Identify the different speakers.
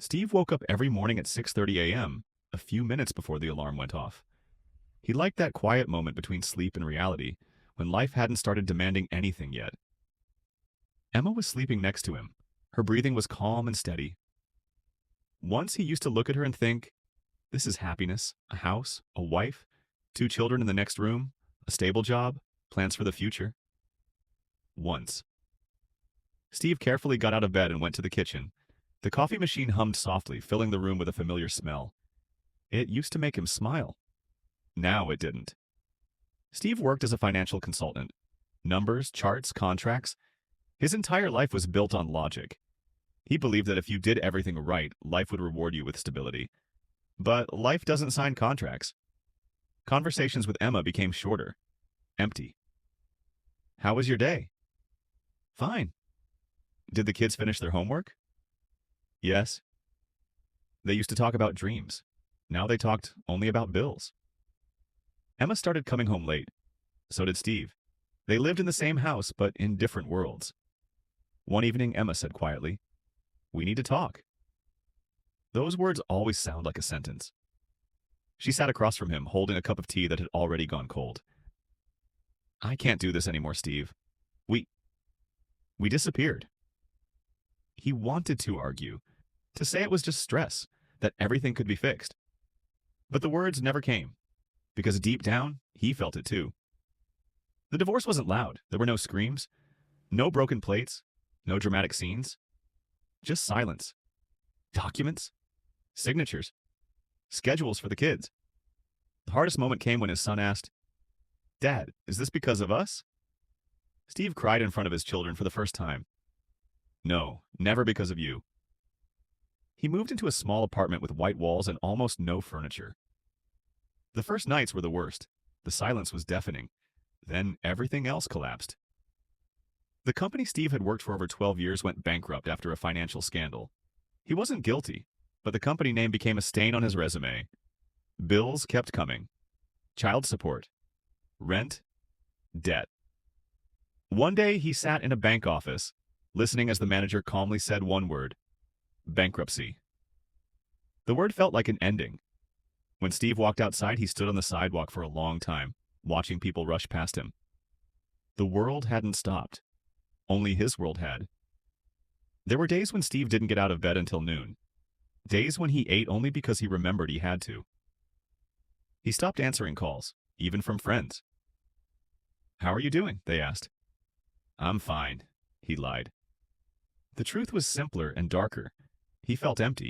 Speaker 1: Steve woke up every morning at 6:30 a.m., a few minutes before the alarm went off. He liked that quiet moment between sleep and reality, when life hadn't started demanding anything yet. Emma was sleeping next to him. Her breathing was calm and steady. Once he used to look at her and think, this is happiness, a house, a wife, two children in the next room, a stable job, plans for the future. Once. Steve carefully got out of bed and went to the kitchen. The coffee machine hummed softly, filling the room with a familiar smell. It used to make him smile. Now it didn't. Steve worked as a financial consultant. Numbers, charts, contracts. His entire life was built on logic. He believed that if you did everything right, life would reward you with stability. But life doesn't sign contracts. Conversations with Emma became shorter, empty. How was your day? Fine. Did the kids finish their homework? Yes. They used to talk about dreams. Now they talked only about bills. Emma started coming home late. So did Steve. They lived in the same house, but in different worlds. One evening, Emma said quietly, "We need to talk." Those words always sound like a sentence. She sat across from him, holding a cup of tea that had already gone cold. "I can't do this anymore, Steve. We disappeared." He wanted to argue, to say it was just stress, that everything could be fixed. But the words never came, because deep down, he felt it too. The divorce wasn't loud. There were no screams, no broken plates, no dramatic scenes. Just silence. Documents, signatures, schedules for the kids. The hardest moment came when his son asked, "Dad, is this because of us?" Steve cried in front of his children for the first time. "No, never because of you." He moved into a small apartment with white walls and almost no furniture. The first nights were the worst. The silence was deafening. Then everything else collapsed. The company Steve had worked for over 12 years went bankrupt after a financial scandal. He wasn't guilty, but the company name became a stain on his resume. Bills kept coming. Child support, rent, debt. One day he sat in a bank office, listening as the manager calmly said one word: bankruptcy. The word felt like an ending. When Steve walked outside, he stood on the sidewalk for a long time, watching people rush past him. The world hadn't stopped. Only his world had. There were days when Steve didn't get out of bed until noon. Days when he ate only because he remembered he had to. He stopped answering calls, even from friends. "How are you doing?" they asked. "I'm fine," he lied. The truth was simpler and darker. He felt empty.